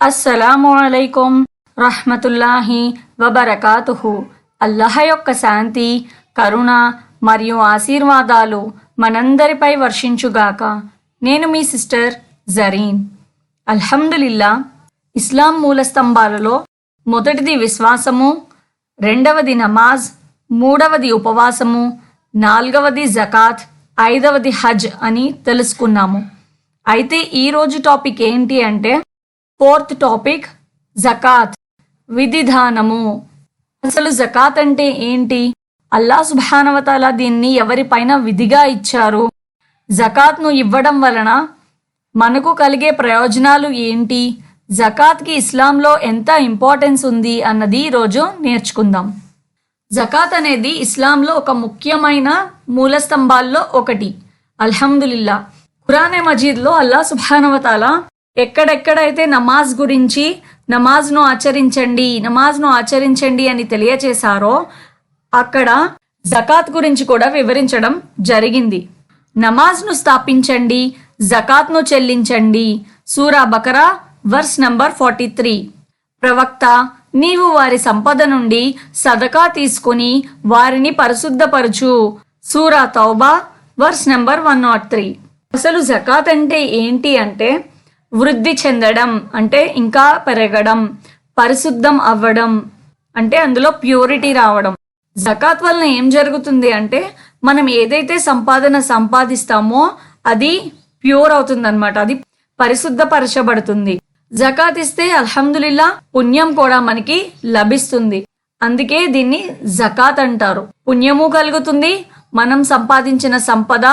అస్సలాము అలైకుం రహ్మతుల్లాహి వబరకాతుహు. అల్లాహ్ యొక్క శాంతి, కరుణ మరియు ఆశీర్వాదాలు మనందరిపై వర్షించుగాక. నేను మీ సిస్టర్ జరీన్. అల్హమ్దులిల్లా, ఇస్లాం మూలస్తంభాలలో మొదటిది విశ్వాసము, రెండవది నమాజ్, మూడవది ఉపవాసము, నాలుగవది జకాత్, ఐదవది హజ్ అని తెలుసుకున్నాము. అయితే ఈరోజు టాపిక్ ఏంటి అంటే ఫోర్త్ టాపిక్ జకాత్, విధిధానము. అసలు జకాత్ అంటే ఏంటి? అల్లాహ్ సుబ్హానహు వ తఆలా దీన్ని ఎవరిపైన విధిగా ఇచ్చారు? జకాత్ను ఇవ్వడం వలన మనకు కలిగే ప్రయోజనాలు ఏంటి? జకాత్కి ఇస్లాంలో ఎంత ఇంపార్టెన్స్ ఉంది అన్నది ఈరోజు నేర్చుకుందాం. జకాత్ అనేది ఇస్లాంలో ఒక ముఖ్యమైన మూలస్తంభాల్లో ఒకటి. అల్హమ్దులిల్లా, ఖురానే మజీద్లో అల్లాహ్ సుబ్హానహు వ తఆలా ఎక్కడెక్కడైతే నమాజ్ గురించి నమాజ్ను ఆచరించండి అని తెలియచేశారో అక్కడ జకాత్ గురించి కూడా వివరించడం జరిగింది. నమాజ్ను స్థాపించండి, జకాత్ను చెల్లించండి. సూరా బకరా వర్స్ నంబర్ 43. ప్రవక్త, నీవు వారి సంపద నుండి సదకా తీసుకుని వారిని పరిశుద్ధపరచు. సూరా తౌబా వర్స్ నంబర్ 103. అసలు జకాత్ అంటే ఏంటి అంటే వృద్ధి చెందడం, అంటే ఇంకా పెరగడం, పరిశుద్ధం అవ్వడం, అంటే అందులో ప్యూరిటీ రావడం. జకాత్ వలన ఏం జరుగుతుంది అంటే మనం ఏదైతే సంపాదిస్తామో అది ప్యూర్ అవుతుంది అనమాట, అది పరిశుద్ధపరచబడుతుంది. జకాత్ ఇస్తే అల్హమ్దులిల్లా పుణ్యం కూడా మనకి లభిస్తుంది. అందుకే దీన్ని జకాత్ అంటారు. పుణ్యము కలుగుతుంది, మనం సంపాదించిన సంపద,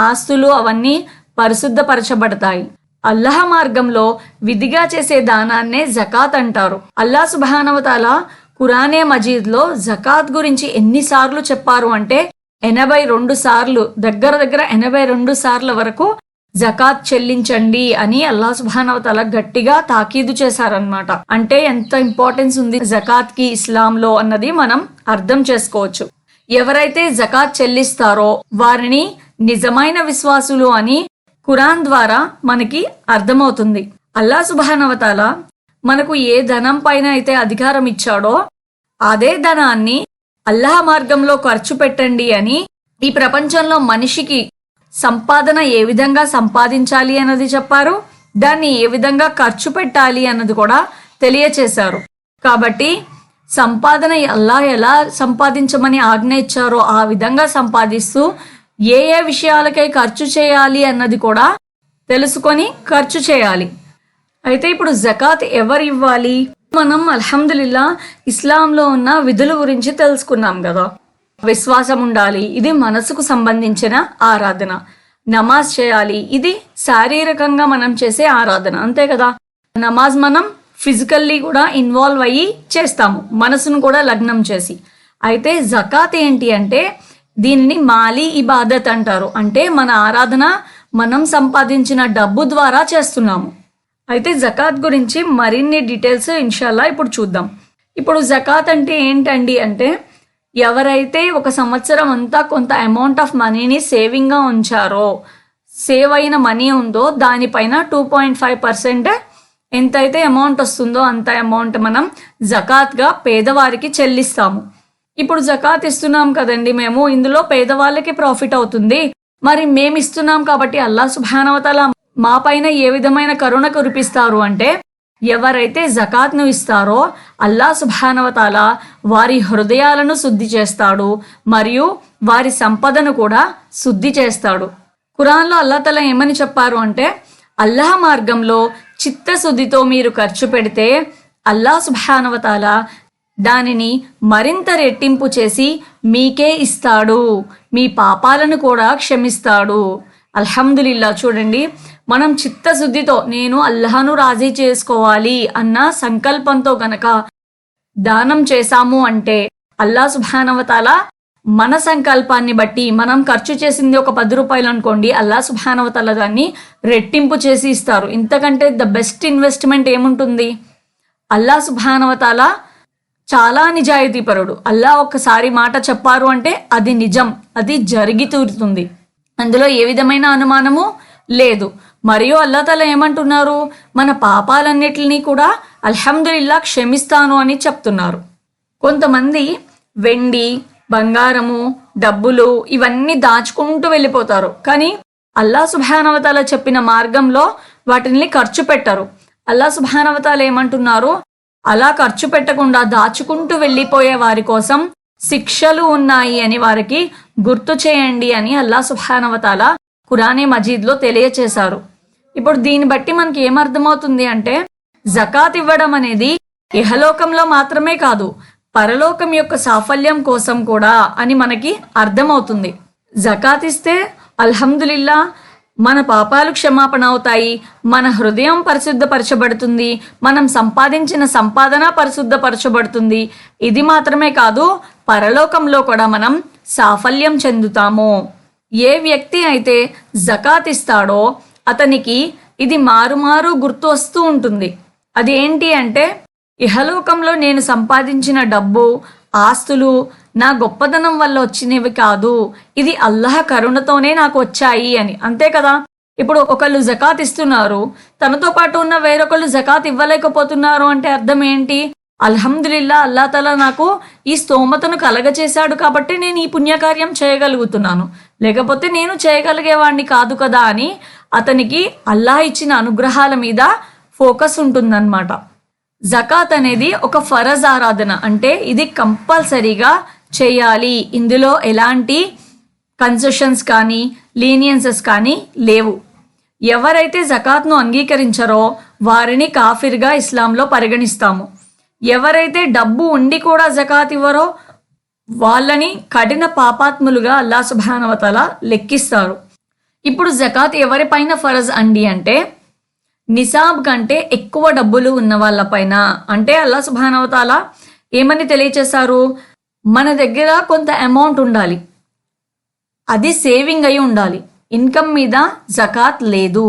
ఆస్తులు అవన్నీ పరిశుద్ధపరచబడతాయి. అల్లాహ్ మార్గంలో విధిగా చేసే దానాన్నే జకాత్ అంటారు. అల్లాహ్ సుబ్హానహు వ తఆలా ఖురానే మజీద్లో జకాత్ గురించి ఎన్నిసార్లు చెప్పారు అంటే 82 సార్లు, దగ్గర 82 సార్ల వరకు జకాత్ చెల్లించండి అని అల్లాహ్ సుబ్హానహు వ తఆలా గట్టిగా తాకీదు చేశారనమాట. అంటే ఎంత ఇంపార్టెన్స్ ఉంది జకాత్ కి ఇస్లాంలో అన్నది మనం అర్థం చేసుకోవచ్చు. ఎవరైతే జకాత్ చెల్లిస్తారో వారిని నిజమైన విశ్వాసులు అని ఖురాన్ ద్వారా మనకి అర్థమవుతుంది. అల్లాహ్ సుబ్హానహు వ తఆలా మనకు ఏ ధనం పైన అయితే అధికారం ఇచ్చాడో అదే ధనాన్ని అల్లాహ్ మార్గంలో ఖర్చు పెట్టండి అని ఈ ప్రపంచంలో మనిషికి సంపాదన ఏ విధంగా సంపాదించాలి అన్నది చెప్పారు, దాన్ని ఏ విధంగా ఖర్చు పెట్టాలి అన్నది కూడా తెలియచేశారు. కాబట్టి సంపాదన అల్లాహ్ ఎలా సంపాదించమని ఆజ్ఞ ఇచ్చారో ఆ విధంగా సంపాదిస్తూ ఏ విషయాలకై ఖర్చు చేయాలి అన్నది కూడా తెలుసుకొని ఖర్చు చేయాలి. అయితే ఇప్పుడు జకాత్ ఎవరు ఇవ్వాలి? మనం అల్హమ్దులిల్లా ఇస్లాంలో ఉన్న విధుల గురించి తెలుసుకున్నాం కదా. విశ్వాసం ఉండాలి, ఇది మనసుకు సంబంధించిన ఆరాధన. నమాజ్ చేయాలి, ఇది శారీరకంగా మనం చేసే ఆరాధన, అంతే కదా. నమాజ్ మనం ఫిజికల్లీ కూడా ఇన్వాల్వ్ అయ్యి చేస్తాము, మనసును కూడా లగ్నం చేసి. అయితే జకాత్ ఏంటి అంటే దీనిని మాలీ ఇబాదత్ అంటారు. అంటే మన ఆరాధన మనం సంపాదించిన డబ్బు ద్వారా చేస్తున్నాము. అయితే జకాత్ గురించి మరిన్ని డీటెయిల్స్ ఇన్షాల్లా ఇప్పుడు చూద్దాం. ఇప్పుడు జకాత్ అంటే ఏంటండి అంటే ఎవరైతే ఒక సంవత్సరం అంతా కొంత అమౌంట్ ఆఫ్ మనీని సేవింగ్గా ఉంచారో, సేవ్ అయిన మనీ ఉందో దానిపైన 2.5% ఎంతైతే అమౌంట్ వస్తుందో అంత అమౌంట్ మనం జకాత్గా పేదవారికి చెల్లిస్తాము. ఇప్పుడు జకాత్ ఇస్తున్నాం కదండి మేము, ఇందులో పేదవాళ్ళకి ప్రాఫిట్ అవుతుంది. మరి మేము ఇస్తున్నాం కాబట్టి అల్లాహ్ సుబ్హానహు వ తఆలా మా పైన ఏ విధమైన కరుణ కురిపిస్తారు అంటే ఎవరైతే జకాత్ను ఇస్తారో అల్లాహ్ సుబ్హానహు వ తఆలా వారి హృదయాలను శుద్ధి చేస్తాడు మరియు వారి సంపదను కూడా శుద్ధి చేస్తాడు. ఖురాన్లో అల్లాహ్ తఆలా ఏమని చెప్పారు అంటే అల్లాహ్ మార్గంలో చిత్తశుద్ధితో మీరు ఖర్చు పెడితే అల్లాహ్ సుబ్హానహు వ తఆలా దానిని మరింత రెట్టింపు చేసి మీకే ఇస్తాడు, మీ పాపాలను కూడా క్షమిస్తాడు. అల్హమ్దులిల్లా, చూడండి, మనం చిత్తశుద్ధితో నేను అల్లాహ్ను రాజీ చేసుకోవాలి అన్న సంకల్పంతో గనక దానం చేశాము అంటే అల్లాహ్ సుబ్హానహు వ తఆలా మన సంకల్పాన్ని బట్టి, మనం ఖర్చు చేసింది ఒక 10 రూపాయలు అనుకోండి, అల్లాహ్ సుబ్హానహు వ తఆలా దాన్ని రెట్టింపు చేసి ఇస్తారు. ఇంతకంటే ద బెస్ట్ ఇన్వెస్ట్మెంట్ ఏముంటుంది? అల్లాహ్ సుబ్హానహు వ తఆలా చాలా నిజాయితీపరుడు. అల్లాహ్ ఒక్కసారి మాట చెప్పారు అంటే అది నిజం, అది జరిగి తీరుతుంది, అందులో ఏ విధమైన అనుమానము లేదు. మరియు అల్లాహ్ తాలా ఏమంటున్నారు, మన పాపాలన్నిటిని కూడా అల్హమ్దులిల్లా క్షమిస్తాను అని చెప్తున్నారు. కొంతమంది వెండి, బంగారము, డబ్బులు ఇవన్నీ దాచుకుంటూ వెళ్ళిపోతారు. కానీ అల్లాహ్ సుబ్హానహు వ తఆలా చెప్పిన మార్గంలో వాటిని ఖర్చు పెట్టరు. అల్లాహ్ సుబ్హానహు వ తఆలా ఏమంటున్నారు, అలా ఖర్చు పెట్టకుండా దాచుకుంటూ వెళ్ళిపోయే వారి కోసం శిక్షలు ఉన్నాయి అని వారికి గుర్తు చేయండి అని అల్లాహ్ సుబ్హానహు వ తఆలా ఖురానే మజీద్లో తెలియచేశారు. ఇప్పుడు దీన్ని బట్టి మనకి ఏమర్థమవుతుంది అంటే, జకాత్ ఇవ్వడం అనేది ఇహలోకంలో మాత్రమే కాదు, పరలోకం యొక్క సాఫల్యం కోసం కూడా అని మనకి అర్థమవుతుంది. జకాత్ ఇస్తే అల్హమ్దులిల్లా మన పాపాలు క్షమాపణ అవుతాయి, మన హృదయం పరిశుద్ధపరచబడుతుంది, మనం సంపాదించిన సంపాదన పరిశుద్ధపరచబడుతుంది. ఇది మాత్రమే కాదు, పరలోకంలో కూడా మనం సాఫల్యం చెందుతాము. ఏ వ్యక్తి అయితే జకాత్ ఇస్తాడో అతనికి ఇది మారుమారు గుర్తు వస్తూ ఉంటుంది. అది ఏంటి అంటే, ఇహలోకంలో నేను సంపాదించిన డబ్బు, ఆస్తులు నా గొప్పదనం వల్ల వచ్చినవి కాదు, ఇది అల్లాహ్ కరుణతోనే నాకు వచ్చాయి అని. అంతే కదా. ఇప్పుడు ఒకళ్ళు జకాత్ ఇస్తున్నారు, తనతో పాటు ఉన్న వేరొకళ్ళు జకాత్ ఇవ్వలేకపోతున్నారు అంటే అర్థం ఏంటి? అల్హమ్దులిల్లా అల్లాహ్ తాలా నాకు ఈ స్తోమతను కలగచేశాడు కాబట్టి నేను ఈ పుణ్యకార్యం చేయగలుగుతున్నాను, లేకపోతే నేను చేయగలిగేవాడిని కాదు కదా అని అతనికి అల్లాహ్ ఇచ్చిన అనుగ్రహాల మీద ఫోకస్ ఉంటుందన్నమాట. జకాత్ అనేది ఒక ఫరజ్ ఆరాధన, అంటే ఇది కంపల్సరీగా చేయాలి. ఇందులో ఎలాంటి కన్సెషన్స్ కానీ లీనియన్సెస్ కానీ లేవు. ఎవరైతే జకాత్ను అంగీకరించరో వారిని కాఫిర్గా ఇస్లాంలో పరిగణిస్తాము. ఎవరైతే డబ్బు ఉండి కూడా జకాత్ ఇవ్వరో వాళ్ళని కఠిన పాపాత్ములుగా అల్లాహ్ సుబ్హానహు వ తఆలా లెక్కిస్తారు. ఇప్పుడు జకాత్ ఎవరిపైన ఫరజ్ అండి అంటే, నిసాబ్ కంటే ఎక్కువ డబ్బులు ఉన్న వాళ్ళపైన. అంటే అల్లాహ్ సుబ్హానహు వ తఆలా ఏమని తెలియచేశారు, మన దగ్గర కొంత అమౌంట్ ఉండాలి, అది సేవింగ్ అయి ఉండాలి, ఇన్కమ్ మీద జకాత్ లేదు.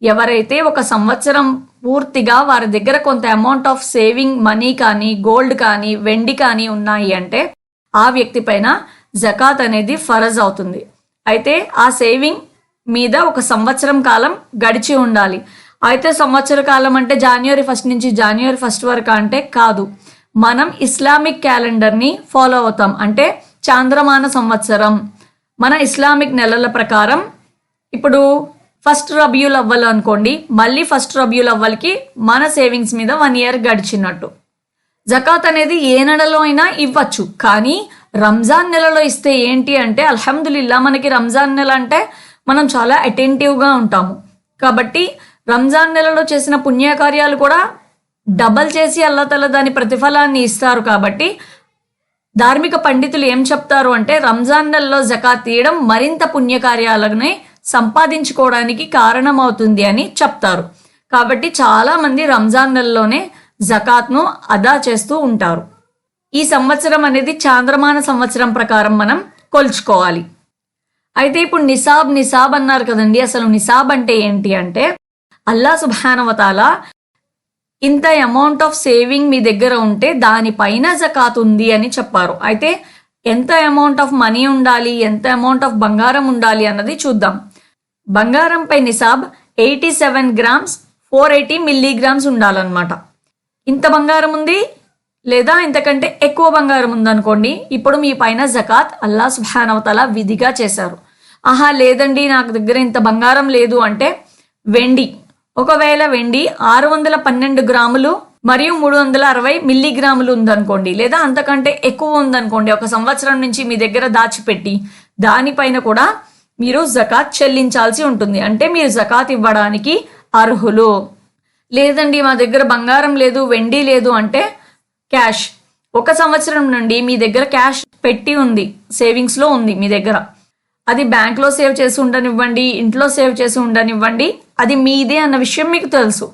ఎవరైతే ఒక సంవత్సరం పూర్తిగా వారి దగ్గర కొంత అమౌంట్ ఆఫ్ సేవింగ్ మనీ కానీ గోల్డ్ కానీ వెండి కానీ ఉన్నాయి అంటే ఆ వ్యక్తి పైన జకాత్ అనేది ఫరజ్ అవుతుంది. అయితే ఆ సేవింగ్ మీద ఒక సంవత్సరం కాలం గడిచి ఉండాలి. అయితే సంవత్సర కాలం అంటే జనవరి 1 నుంచి జనవరి 1 వరకు అంటే కాదు, మనం ఇస్లామిక్ క్యాలెండర్ని ఫాలో అవుతాం. అంటే చాంద్రమాన సంవత్సరం, మన ఇస్లామిక్ నెలల ప్రకారం ఇప్పుడు 1 రబియుల్ అవ్వల్ అనుకోండి, మళ్ళీ 1 రబియుల్ అవ్వల్కి మన సేవింగ్స్ మీద 1 ఇయర్ గడిచినట్టు. జకాత్ అనేది ఏ నెలలో అయినా ఇవ్వచ్చు, కానీ రంజాన్ నెలలో ఇస్తే ఏంటి అంటే అల్హమ్దులిల్లా మనకి రంజాన్ నెల అంటే మనం చాలా అటెంటివ్గా ఉంటాము. కాబట్టి రంజాన్ నెలలో చేసిన పుణ్యకార్యాలు కూడా డబల్ చేసి అల్లాహ్ తాలా దాని ప్రతిఫలాన్ని ఇస్తారు. కాబట్టి ధార్మిక పండితులు ఏం చెప్తారు అంటే, రంజాన్ నెలలో జకాత్ తీయడం మరింత పుణ్యకార్యాలని సంపాదించుకోవడానికి కారణమవుతుంది అని చెప్తారు. కాబట్టి చాలా మంది రంజాన్ నెలలోనే జకాత్ను అదా చేస్తూ ఉంటారు. ఈ సంవత్సరం అనేది చాంద్రమాన సంవత్సరం ప్రకారం మనం కొలుచుకోవాలి. అయితే ఇప్పుడు నిసాబ్ అన్నారు కదండి, అసలు నిసాబ్ అంటే ఏంటి అంటే, అల్లాహ్ సుబ్హానహు వ తఆలా ఇంత అమౌంట్ ఆఫ్ సేవింగ్ మీ దగ్గర ఉంటే దానిపైన జకాత్ ఉంది అని చెప్పారు. అయితే ఎంత అమౌంట్ ఆఫ్ మనీ ఉండాలి, ఎంత అమౌంట్ ఆఫ్ బంగారం ఉండాలి అన్నది చూద్దాం. బంగారంపై నిసాబ్ 87 గ్రామ్స్ 480 మిల్లీగ్రామ్స్ ఉండాలన్నమాట. ఇంత బంగారం ఉంది లేదా ఇంతకంటే ఎక్కువ బంగారం ఉందనుకోండి, ఇప్పుడు మీ పైన జకాత్ అల్లాహ్ సుబ్హానహు వ తఆలా విధిగా చేశారు. ఆహా లేదండి నాకు దగ్గర ఇంత బంగారం లేదు అంటే, వెండి, ఒకవేళ వెండి 612 గ్రాములు మరియు 360 మిల్లీగ్రాములు ఉందనుకోండి, లేదా అంతకంటే ఎక్కువ ఉందనుకోండి, ఒక సంవత్సరం నుంచి మీ దగ్గర దాచిపెట్టి దానిపైన కూడా మీరు జకాత్ చెల్లించాల్సి ఉంటుంది. అంటే మీరు జకాత్ ఇవ్వడానికి అర్హులు. లేదండి మా దగ్గర బంగారం లేదు వెండి లేదు అంటే క్యాష్, ఒక సంవత్సరం నుండి మీ దగ్గర క్యాష్ పెట్టి ఉంది, సేవింగ్స్లో ఉంది మీ దగ్గర, అది బ్యాంక్లో సేవ్ చేసి ఉండనివ్వండి, ఇంట్లో సేవ్ చేసి ఉండనివ్వండి, అది మీదే అన్న విషయం మీకు తెలుసు.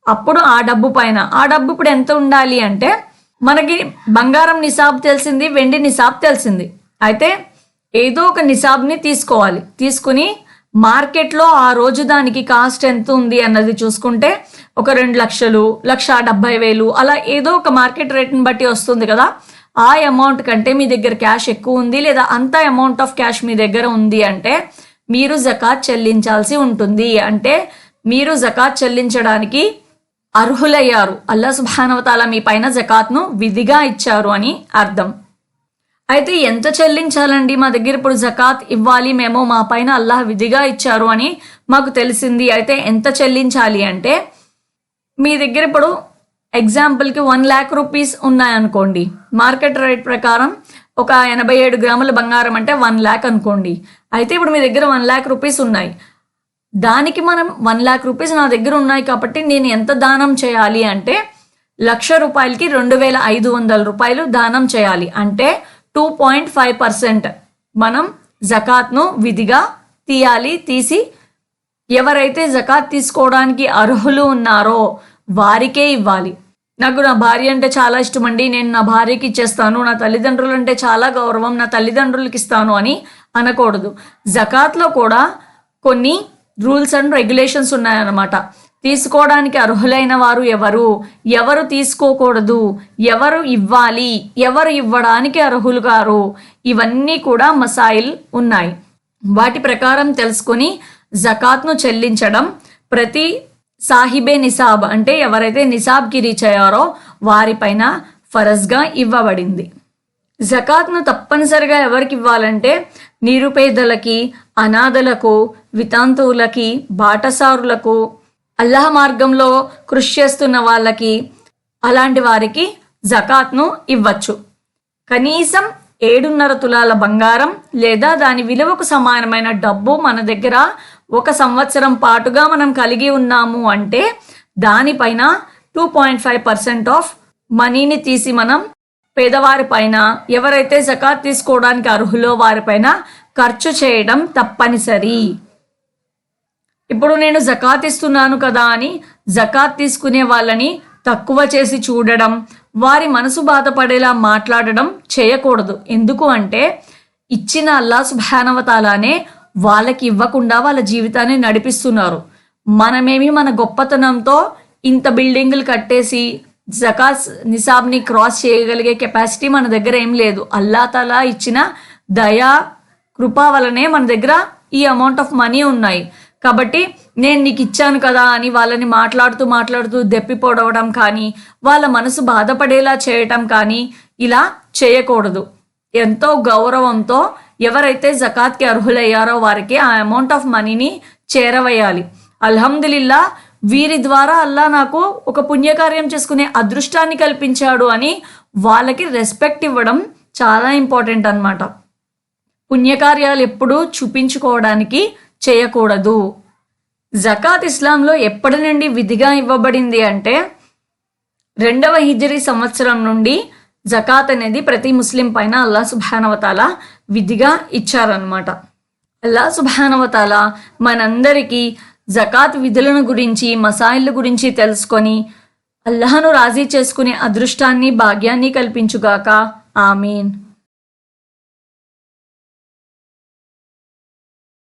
అప్పుడు ఆ డబ్బు పైన, ఆ డబ్బు ఇప్పుడు ఎంత ఉండాలి అంటే, మనకి బంగారం నిసాబ్ తెలిసింది, వెండి నిసాబ్ తెలిసింది. అయితే ఏదో ఒక నిసాబ్ని తీసుకోవాలి. తీసుకుని మార్కెట్లో ఆ రోజు దానికి కాస్ట్ ఎంత ఉంది అన్నది చూసుకుంటే ఒక 2 లక్షలు, 1,70,000 అలా ఏదో ఒక మార్కెట్ రేట్ని బట్టి వస్తుంది కదా. ఆ అమౌంట్ కంటే మీ దగ్గర క్యాష్ ఎక్కువ ఉంది లేదా అంత అమౌంట్ ఆఫ్ క్యాష్ మీ దగ్గర ఉంది అంటే మీరు జకాత్ చెల్లించాల్సి ఉంటుంది. అంటే మీరు జకాత్ చెల్లించడానికి అర్హులయ్యారు. అల్లా సుబ్హానహు వ తఆలా మీ పైన జకాత్ను విధిగా ఇచ్చారు అని అర్థం. అయితే ఎంత చెల్లించాలండి? మా దగ్గర ఇప్పుడు జకాత్ ఇవ్వాలి, మేము మా పైన అల్లాహ్ విధిగా ఇచ్చారు అని మాకు తెలిసింది. అయితే ఎంత చెల్లించాలి అంటే, మీ దగ్గర ఇప్పుడు ఎగ్జాంపుల్కి 1,00,000 రూపీస్ ఉన్నాయనుకోండి. మార్కెట్ రేట్ ప్రకారం ఒక 87 గ్రాముల బంగారం అంటే 1,00,000 అనుకోండి. అయితే ఇప్పుడు మీ దగ్గర 1,00,000 రూపీస్ ఉన్నాయి. దానికి మనం 1,00,000 రూపీస్ నా దగ్గర ఉన్నాయి కాబట్టి నేను ఎంత దానం చేయాలి అంటే, 1,00,000 రూపాయలకి 2,500 రూపాయలు దానం చేయాలి. అంటే 2.5% మనం జకాత్ను విధిగా తీయాలి. తీసి ఎవరైతే జకాత్ తీసుకోవడానికి అర్హులు ఉన్నారో వారికే ఇవ్వాలి. నాకు నా భార్య అంటే చాలా ఇష్టం అండి, నేను నా భార్యకి ఇచ్చేస్తాను, నా తల్లిదండ్రులు అంటే చాలా గౌరవం, నా తల్లిదండ్రులకి ఇస్తాను అని అనకూడదు. జకాత్లో కూడా కొన్ని రూల్స్ అండ్ రెగ్యులేషన్స్ ఉన్నాయన్నమాట. తీసుకోవడానికి అర్హులైన వారు ఎవరు, ఎవరు తీసుకోకూడదు, ఎవరు ఇవ్వాలి, ఎవరు ఇవ్వడానికి అర్హులు గారు, ఇవన్నీ కూడా మసాయిల్ ఉన్నాయి. వాటి ప్రకారం తెలుసుకొని జకాత్ను చెల్లించడం ప్రతి సాహిబే నిసాబ్ అంటే ఎవరైతే నిసాబ్కి రీచ్ అయ్యారో వారిపైన ఫరజ్గా ఇవ్వబడింది. జకాత్ను తప్పనిసరిగా ఎవరికి ఇవ్వాలంటే నిరుపేదలకి, అనాథలకు, వితాంతువులకి, బాటసారులకు, అల్లాహ్ మార్గంలో కృషి చేస్తున్న వాళ్ళకి, అలాంటి వారికి జకాత్ను ఇవ్వచ్చు. కనీసం 7.5 తులాల బంగారం లేదా దాని విలువకు సమానమైన డబ్బు మన దగ్గర 1 సంవత్సరం పాటుగా మనం కలిగి ఉన్నాము అంటే దానిపైన 2.5% ఆఫ్ మనీని తీసి మనం పేదవారి పైన, ఎవరైతే జకాత్ తీసుకోవడానికి అర్హులో వారిపైన ఖర్చు చేయడం తప్పనిసరి. ఇప్పుడు నేను జకాత్ ఇస్తున్నాను కదా అని జకాత్ తీసుకునే వాళ్ళని తక్కువ చేసి చూడడం, వారి మనసు బాధపడేలా మాట్లాడడం చేయకూడదు. ఎందుకు అంటే ఇచ్చిన అల్లాహ్ సుబ్హానహు వ తఆలానే వాళ్ళకి ఇవ్వకుండా వాళ్ళ జీవితాన్ని నడిపిస్తున్నారు. మనమేమి మన గొప్పతనంతో ఇంత బిల్డింగులు కట్టేసి జకాత్ నిసాబ్ని క్రాస్ చేయగలిగే కెపాసిటీ మన దగ్గర ఏం లేదు. అల్లాహ్ తాలా ఇచ్చిన దయా కృప వలనే మన దగ్గర ఈ అమౌంట్ ఆఫ్ మనీ ఉన్నాయి. కాబట్టి నేను నీకు ఇచ్చాను కదా అని వాళ్ళని మాట్లాడుతూ దెప్పిపోవడం కానీ, వాళ్ళ మనసు బాధపడేలా చేయటం కానీ ఇలా చేయకూడదు. ఎంతో గౌరవంతో ఎవరైతే జకాత్కి అర్హులయ్యారో వారికి ఆ అమౌంట్ ఆఫ్ మనీని చేరవేయాలి. అల్హమ్దులిల్లా, వీరి ద్వారా అల్లా నాకు ఒక పుణ్యకార్యం చేసుకునే అదృష్టాన్ని కల్పించాడు అని వాళ్ళకి రెస్పెక్ట్ ఇవ్వడం చాలా ఇంపార్టెంట్ అన్నమాట. పుణ్యకార్యాలు ఎప్పుడూ చూపించుకోవడానికి చేయకూడదు. జకాత్ ఇస్లాంలో ఎప్పటి నుండి విధిగా ఇవ్వబడింది అంటే 2వ హిజ్రీ సంవత్సరం నుండి జకాత్ అనేది ప్రతి ముస్లిం పైన అల్లాహ్ సుబ్హానహు వ తఆలా విధిగా ఇచ్చారనమాట. అల్లాహ్ సుబ్హానహు వ తఆలా మనందరికీ జకాత్ విధులను గురించి, మసాయిల్ గురించి తెలుసుకొని అల్లాహ్ను రాజీ చేసుకునే అదృష్టాన్ని, భాగ్యాన్ని కల్పించుగాక. ఆమీన్.